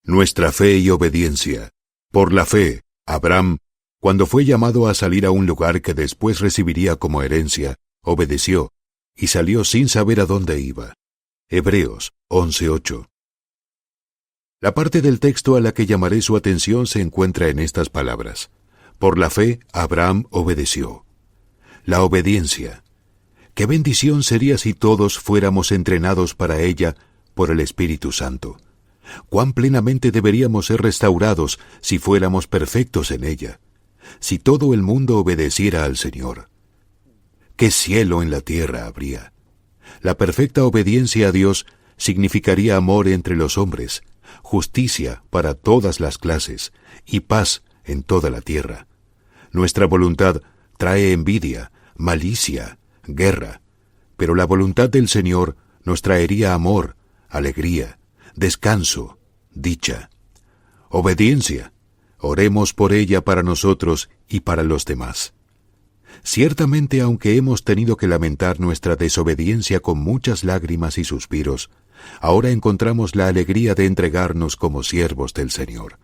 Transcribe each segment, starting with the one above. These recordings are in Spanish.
Nuestra fe y obediencia. Por la fe, Abraham, cuando fue llamado a salir a un lugar que después recibiría como herencia, obedeció, y salió sin saber a dónde iba. Hebreos 11:8. La parte del texto a la que llamaré su atención se encuentra en estas palabras. Por la fe, Abraham obedeció. La obediencia. Qué bendición sería si todos fuéramos entrenados para ella por el Espíritu Santo. Cuán plenamente deberíamos ser restaurados si fuéramos perfectos en ella, si todo el mundo obedeciera al Señor. ¡Qué cielo en la tierra habría! La perfecta obediencia a Dios significaría amor entre los hombres, justicia para todas las clases y paz en toda la tierra. Nuestra voluntad trae envidia, malicia, guerra, pero la voluntad del Señor nos traería amor, alegría, descanso, dicha. Obediencia. Oremos por ella para nosotros y para los demás. Ciertamente, aunque hemos tenido que lamentar nuestra desobediencia con muchas lágrimas y suspiros, ahora encontramos la alegría de entregarnos como siervos del Señor.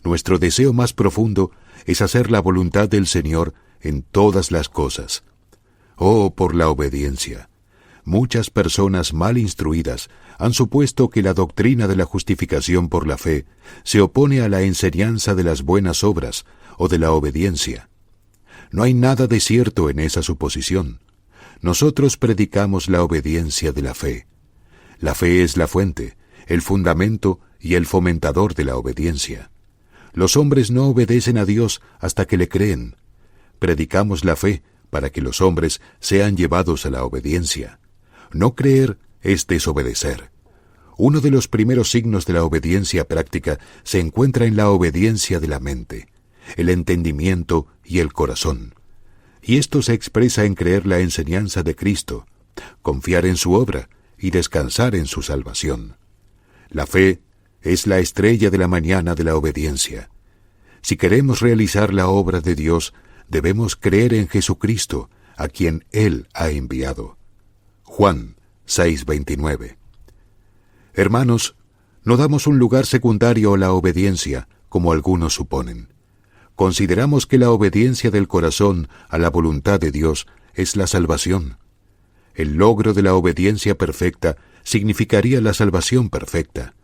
Nuestro deseo más profundo es hacer la voluntad del Señor en todas las cosas. Oh, por la obediencia. Muchas personas mal instruidas han supuesto que la doctrina de la justificación por la fe se opone a la enseñanza de las buenas obras o de la obediencia. No hay nada de cierto en esa suposición. Nosotros predicamos la obediencia de la fe. La fe es la fuente, el fundamento y el fomentador de la obediencia. Los hombres no obedecen a Dios hasta que le creen. Predicamos la fe para que los hombres sean llevados a la obediencia. No creer es desobedecer. Uno de los primeros signos de la obediencia práctica se encuentra en la obediencia de la mente, el entendimiento y el corazón. Y esto se expresa en creer la enseñanza de Cristo, confiar en su obra y descansar en su salvación. La fe es la estrella de la mañana de la obediencia. Si queremos realizar la obra de Dios, debemos creer en Jesucristo, a quien Él ha enviado. Juan 6:29. Hermanos, no damos un lugar secundario a la obediencia, como algunos suponen. Consideramos que la obediencia del corazón a la voluntad de Dios es la salvación. El logro de la obediencia perfecta significaría la salvación perfecta.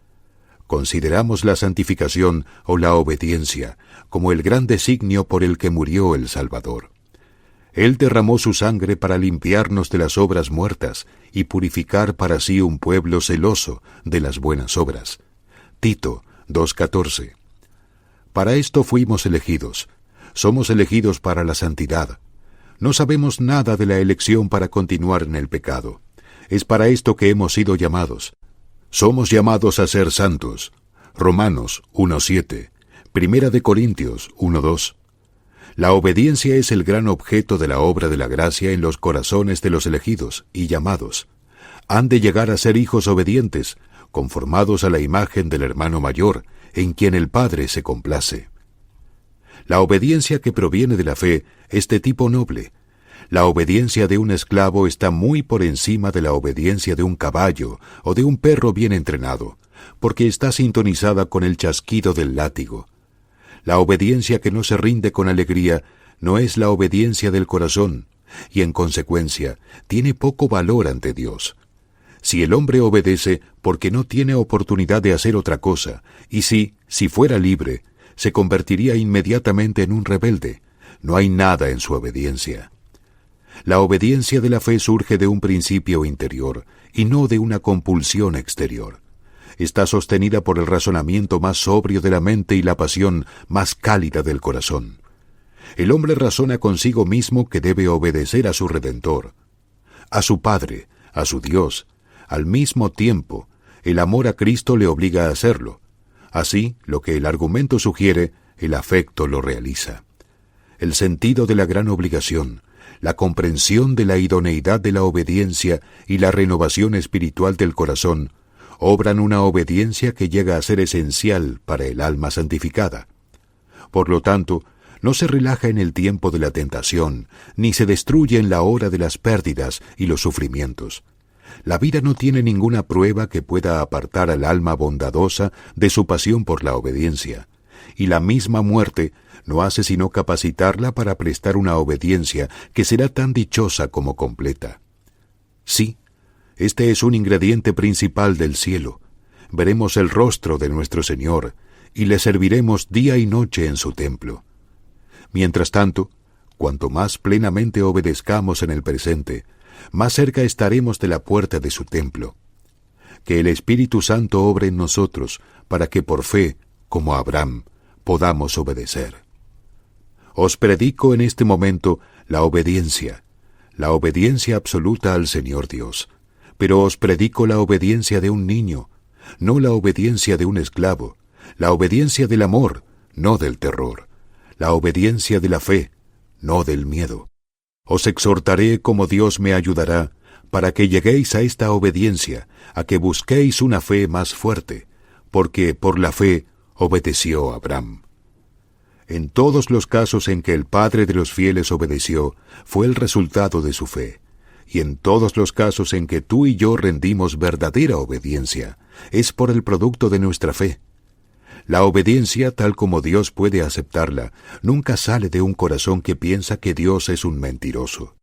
Consideramos la santificación o la obediencia como el gran designio por el que murió el Salvador. Él derramó su sangre para limpiarnos de las obras muertas y purificar para sí un pueblo celoso de las buenas obras. Tito 2:14. Para esto fuimos elegidos. Somos elegidos para la santidad. No sabemos nada de la elección para continuar en el pecado. Es para esto que hemos sido llamados. Somos llamados a ser santos. Romanos 1:7. Primera de Corintios 1:2. La obediencia es el gran objeto de la obra de la gracia en los corazones de los elegidos y llamados. Han de llegar a ser hijos obedientes, conformados a la imagen del hermano mayor, en quien el Padre se complace. La obediencia que proviene de la fe es de tipo noble. La obediencia de un esclavo está muy por encima de la obediencia de un caballo o de un perro bien entrenado, porque está sintonizada con el chasquido del látigo. La obediencia que no se rinde con alegría no es la obediencia del corazón, y en consecuencia tiene poco valor ante Dios. Si el hombre obedece porque no tiene oportunidad de hacer otra cosa, y si fuera libre, se convertiría inmediatamente en un rebelde, no hay nada en su obediencia. La obediencia de la fe surge de un principio interior, y no de una compulsión exterior. Está sostenida por el razonamiento más sobrio de la mente y la pasión más cálida del corazón. El hombre razona consigo mismo que debe obedecer a su Redentor, a su Padre, a su Dios. Al mismo tiempo, el amor a Cristo le obliga a hacerlo. Así, lo que el argumento sugiere, el afecto lo realiza. El sentido de la gran obligación, la comprensión de la idoneidad de la obediencia y la renovación espiritual del corazón obran una obediencia que llega a ser esencial para el alma santificada. Por lo tanto, no se relaja en el tiempo de la tentación, ni se destruye en la hora de las pérdidas y los sufrimientos. La vida no tiene ninguna prueba que pueda apartar al alma bondadosa de su pasión por la obediencia, y la misma muerte no hace sino capacitarla para prestar una obediencia que será tan dichosa como completa. Sí, este es un ingrediente principal del cielo. Veremos el rostro de nuestro Señor y le serviremos día y noche en su templo. Mientras tanto, cuanto más plenamente obedezcamos en el presente, más cerca estaremos de la puerta de su templo. Que el Espíritu Santo obre en nosotros para que por fe, como Abraham, podamos obedecer. Os predico en este momento la obediencia absoluta al Señor Dios, pero os predico la obediencia de un niño, no la obediencia de un esclavo, la obediencia del amor, no del terror, la obediencia de la fe, no del miedo. Os exhortaré como Dios me ayudará, para que lleguéis a esta obediencia, a que busquéis una fe más fuerte, porque por la fe obedeció Abraham. En todos los casos en que el Padre de los fieles obedeció, fue el resultado de su fe, y en todos los casos en que tú y yo rendimos verdadera obediencia, es por el producto de nuestra fe. La obediencia, tal como Dios puede aceptarla, nunca sale de un corazón que piensa que Dios es un mentiroso,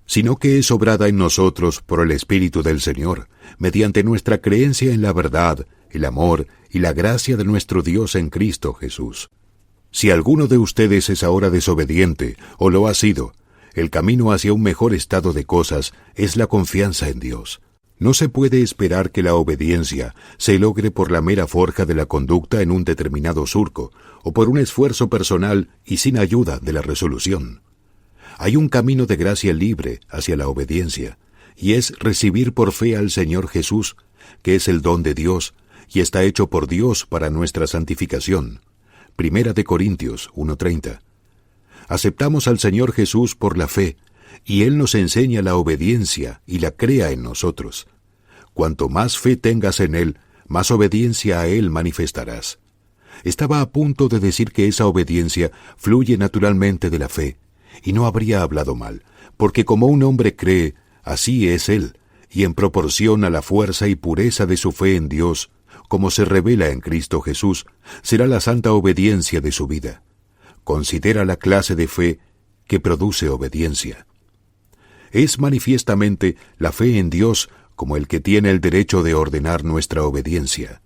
sino que es obrada en nosotros por el Espíritu del Señor, mediante nuestra creencia en la verdad, el amor y la gracia de nuestro Dios en Cristo Jesús. Si alguno de ustedes es ahora desobediente, o lo ha sido, el camino hacia un mejor estado de cosas es la confianza en Dios. No se puede esperar que la obediencia se logre por la mera forja de la conducta en un determinado surco, o por un esfuerzo personal y sin ayuda de la resolución. Hay un camino de gracia libre hacia la obediencia, y es recibir por fe al Señor Jesús, que es el don de Dios, y está hecho por Dios para nuestra santificación. 1 Corintios 1:30. Aceptamos al Señor Jesús por la fe, y Él nos enseña la obediencia y la crea en nosotros. Cuanto más fe tengas en Él, más obediencia a Él manifestarás. Estaba a punto de decir que esa obediencia fluye naturalmente de la fe, y no habría hablado mal, porque como un hombre cree, así es él, y en proporción a la fuerza y pureza de su fe en Dios, como se revela en Cristo Jesús, será la santa obediencia de su vida. Considera la clase de fe que produce obediencia. Es manifiestamente la fe en Dios como el que tiene el derecho de ordenar nuestra obediencia.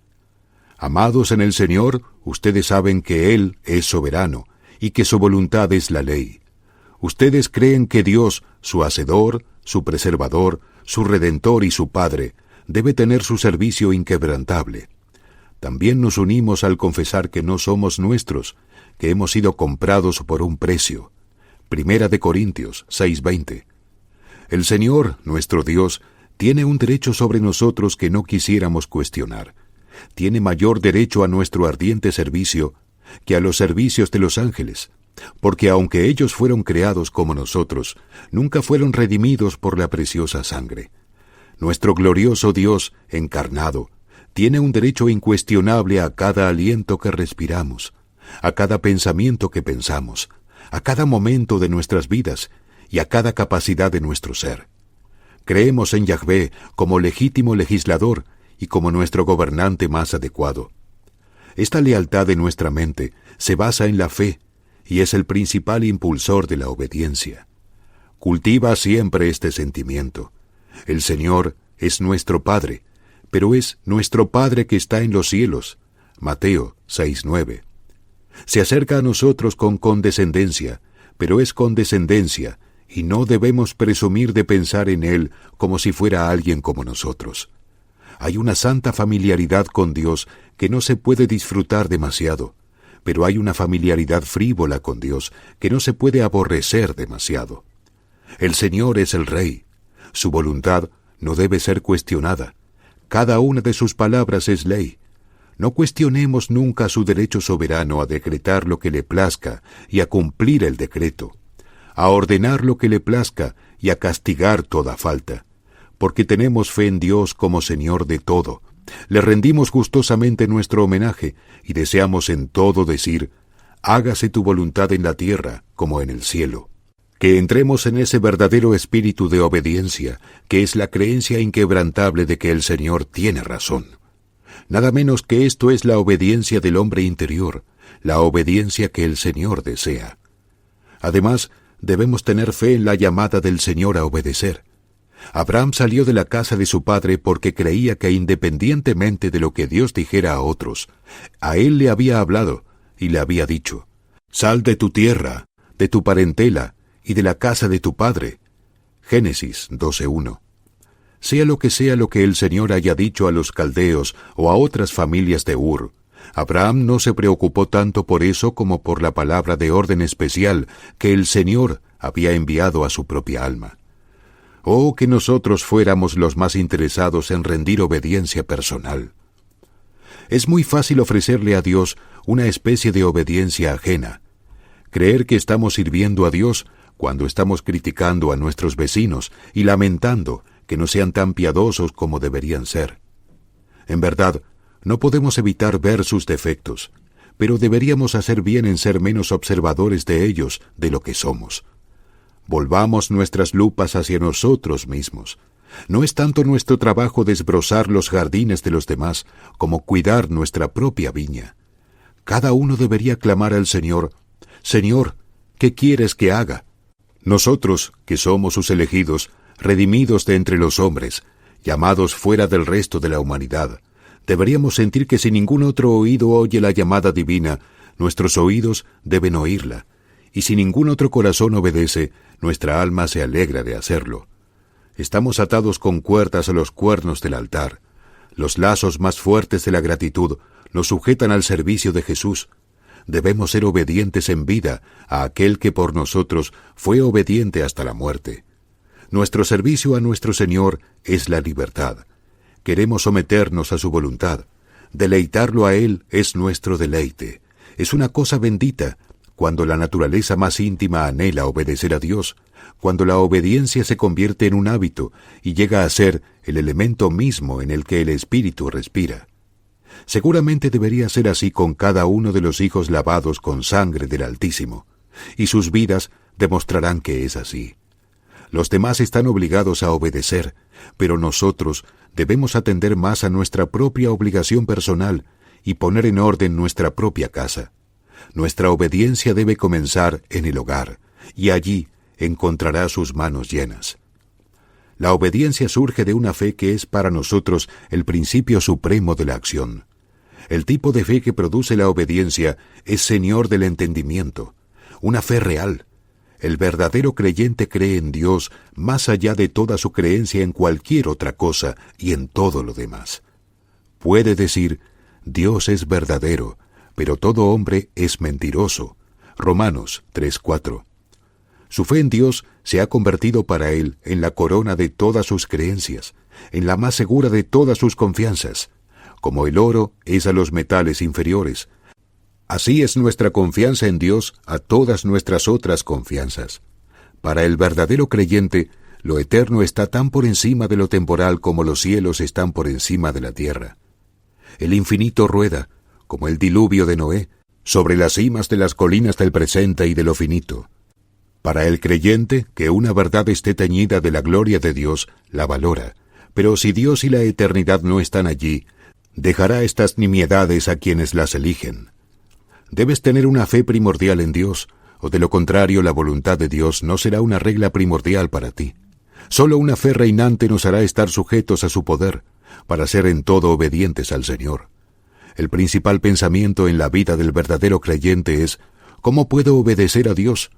Amados en el Señor, ustedes saben que Él es soberano y que su voluntad es la ley. Ustedes creen que Dios, su Hacedor, su Preservador, su Redentor y su Padre, debe tener su servicio inquebrantable. También nos unimos al confesar que no somos nuestros, que hemos sido comprados por un precio. 1 Corintios 6:20. El Señor, nuestro Dios, tiene un derecho sobre nosotros que no quisiéramos cuestionar. Tiene mayor derecho a nuestro ardiente servicio que a los servicios de los ángeles, porque aunque ellos fueron creados como nosotros, nunca fueron redimidos por la preciosa sangre. Nuestro glorioso Dios, encarnado, tiene un derecho incuestionable a cada aliento que respiramos, a cada pensamiento que pensamos, a cada momento de nuestras vidas y a cada capacidad de nuestro ser. Creemos en Yahvé como legítimo legislador y como nuestro gobernante más adecuado. Esta lealtad de nuestra mente se basa en la fe y es el principal impulsor de la obediencia. Cultiva siempre este sentimiento. El Señor es nuestro Padre, pero es nuestro Padre que está en los cielos. Mateo 6:9. Se acerca a nosotros con condescendencia, pero es condescendencia, y no debemos presumir de pensar en Él como si fuera alguien como nosotros. Hay una santa familiaridad con Dios que no se puede disfrutar demasiado, pero hay una familiaridad frívola con Dios que no se puede aborrecer demasiado. El Señor es el Rey. Su voluntad no debe ser cuestionada. Cada una de sus palabras es ley. No cuestionemos nunca su derecho soberano a decretar lo que le plazca y a cumplir el decreto, a ordenar lo que le plazca y a castigar toda falta, porque tenemos fe en Dios como Señor de todo. Le rendimos gustosamente nuestro homenaje y deseamos en todo decir: hágase tu voluntad en la tierra como en el cielo. Que entremos en ese verdadero espíritu de obediencia, que es la creencia inquebrantable de que el Señor tiene razón. Nada menos que esto es la obediencia del hombre interior, la obediencia que el Señor desea. Además, debemos tener fe en la llamada del Señor a obedecer. Abraham salió de la casa de su padre porque creía que independientemente de lo que Dios dijera a otros, a él le había hablado y le había dicho: «Sal de tu tierra, de tu parentela y de la casa de tu padre». Génesis 12:1. Sea lo que el Señor haya dicho a los caldeos o a otras familias de Ur, Abraham no se preocupó tanto por eso como por la palabra de orden especial que el Señor había enviado a su propia alma. Oh, que nosotros fuéramos los más interesados en rendir obediencia personal. Es muy fácil ofrecerle a Dios una especie de obediencia ajena. Creer que estamos sirviendo a Dios cuando estamos criticando a nuestros vecinos y lamentando que no sean tan piadosos como deberían ser. En verdad, no podemos evitar ver sus defectos, pero deberíamos hacer bien en ser menos observadores de ellos de lo que somos. Volvamos nuestras lupas hacia nosotros mismos. No es tanto nuestro trabajo desbrozar los jardines de los demás como cuidar nuestra propia viña. Cada uno debería clamar al Señor: «Señor, ¿qué quieres que haga?». Nosotros, que somos sus elegidos, redimidos de entre los hombres, llamados fuera del resto de la humanidad, deberíamos sentir que si ningún otro oído oye la llamada divina, nuestros oídos deben oírla, y si ningún otro corazón obedece, nuestra alma se alegra de hacerlo. Estamos atados con cuerdas a los cuernos del altar. Los lazos más fuertes de la gratitud nos sujetan al servicio de Jesús. Debemos ser obedientes en vida a aquel que por nosotros fue obediente hasta la muerte. Nuestro servicio a nuestro Señor es la libertad. Queremos someternos a su voluntad. Deleitarlo a Él es nuestro deleite. Es una cosa bendita cuando la naturaleza más íntima anhela obedecer a Dios, cuando la obediencia se convierte en un hábito y llega a ser el elemento mismo en el que el Espíritu respira. Seguramente debería ser así con cada uno de los hijos lavados con sangre del Altísimo, y sus vidas demostrarán que es así. Los demás están obligados a obedecer, pero nosotros debemos atender más a nuestra propia obligación personal y poner en orden nuestra propia casa. Nuestra obediencia debe comenzar en el hogar, y allí encontrará sus manos llenas. La obediencia surge de una fe que es para nosotros el principio supremo de la acción. El tipo de fe que produce la obediencia es Señor del entendimiento, una fe real. El verdadero creyente cree en Dios más allá de toda su creencia en cualquier otra cosa y en todo lo demás. Puede decir: Dios es verdadero, pero todo hombre es mentiroso. Romanos 3:4. Su fe en Dios se ha convertido para él en la corona de todas sus creencias, en la más segura de todas sus confianzas. Como el oro es a los metales inferiores, así es nuestra confianza en Dios a todas nuestras otras confianzas. Para el verdadero creyente, lo eterno está tan por encima de lo temporal como los cielos están por encima de la tierra. El infinito rueda, como el diluvio de Noé, sobre las cimas de las colinas del presente y de lo finito. Para el creyente, que una verdad esté teñida de la gloria de Dios, la valora, pero si Dios y la eternidad no están allí, dejará estas nimiedades a quienes las eligen. Debes tener una fe primordial en Dios, o de lo contrario la voluntad de Dios no será una regla primordial para ti. Solo una fe reinante nos hará estar sujetos a su poder, para ser en todo obedientes al Señor. El principal pensamiento en la vida del verdadero creyente es: ¿cómo puedo obedecer a Dios?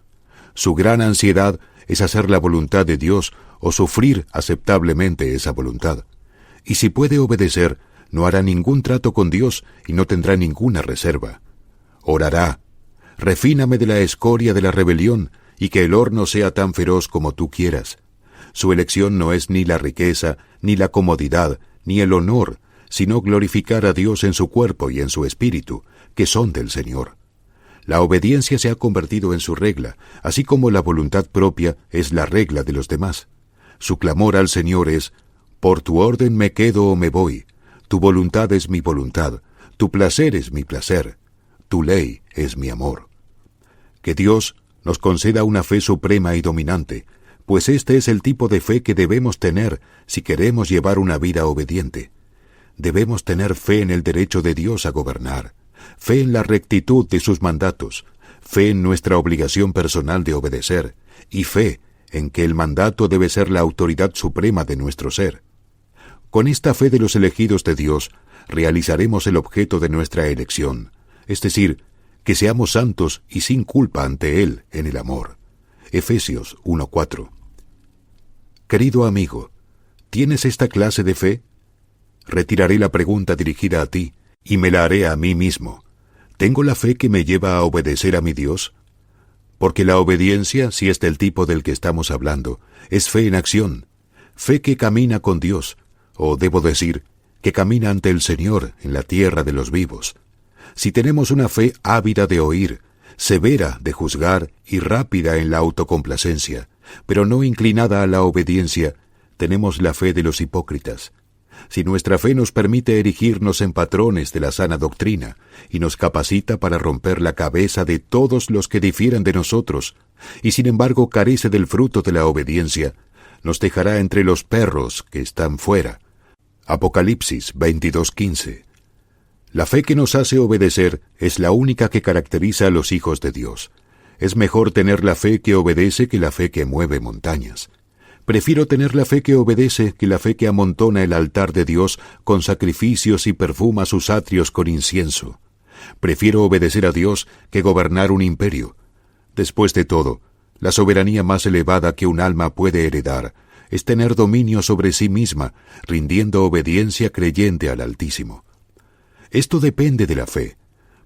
Su gran ansiedad es hacer la voluntad de Dios o sufrir aceptablemente esa voluntad. Y si puede obedecer, no hará ningún trato con Dios y no tendrá ninguna reserva. Orará: refíname de la escoria de la rebelión y que el horno sea tan feroz como tú quieras. Su elección no es ni la riqueza, ni la comodidad, ni el honor, sino glorificar a Dios en su cuerpo y en su espíritu, que son del Señor. La obediencia se ha convertido en su regla, así como la voluntad propia es la regla de los demás. Su clamor al Señor es: por tu orden me quedo o me voy, tu voluntad es mi voluntad, tu placer es mi placer, tu ley es mi amor. Que Dios, nos conceda una fe suprema y dominante, pues este es el tipo de fe que debemos tener si queremos llevar una vida obediente. Debemos tener fe en el derecho de Dios a gobernar, fe en la rectitud de sus mandatos, fe en nuestra obligación personal de obedecer, y fe en que el mandato debe ser la autoridad suprema de nuestro ser. Con esta fe de los elegidos de Dios, realizaremos el objeto de nuestra elección, es decir, que seamos santos y sin culpa ante Él en el amor. Efesios 1:4. Querido amigo, ¿tienes esta clase de fe? Retiraré la pregunta dirigida a ti y me la haré a mí mismo. ¿Tengo la fe que me lleva a obedecer a mi Dios? Porque la obediencia, si es del tipo del que estamos hablando, es fe en acción, fe que camina con Dios, o debo decir, que camina ante el Señor en la tierra de los vivos. Si tenemos una fe ávida de oír, severa de juzgar y rápida en la autocomplacencia, pero no inclinada a la obediencia, tenemos la fe de los hipócritas. Si nuestra fe nos permite erigirnos en patrones de la sana doctrina y nos capacita para romper la cabeza de todos los que difieran de nosotros, y sin embargo carece del fruto de la obediencia, nos dejará entre los perros que están fuera. Apocalipsis 22:15. La fe que nos hace obedecer es la única que caracteriza a los hijos de Dios. Es mejor tener la fe que obedece que la fe que mueve montañas. Prefiero tener la fe que obedece que la fe que amontona el altar de Dios con sacrificios y perfuma sus atrios con incienso. Prefiero obedecer a Dios que gobernar un imperio. Después de todo, la soberanía más elevada que un alma puede heredar es tener dominio sobre sí misma, rindiendo obediencia creyente al Altísimo. Esto depende de la fe.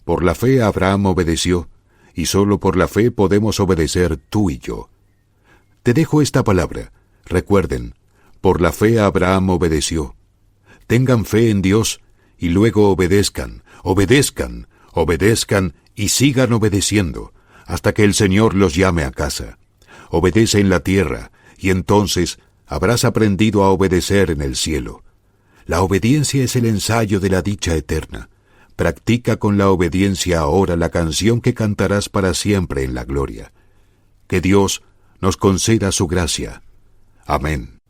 Por la fe Abraham obedeció, y solo por la fe podemos obedecer tú y yo. Te dejo esta palabra. Recuerden, por la fe Abraham obedeció. Tengan fe en Dios, y luego obedezcan, obedezcan, obedezcan y sigan obedeciendo, hasta que el Señor los llame a casa. Obedece en la tierra, y entonces habrás aprendido a obedecer en el cielo. La obediencia es el ensayo de la dicha eterna. Practica con la obediencia ahora la canción que cantarás para siempre en la gloria. Que Dios nos conceda su gracia. Amén.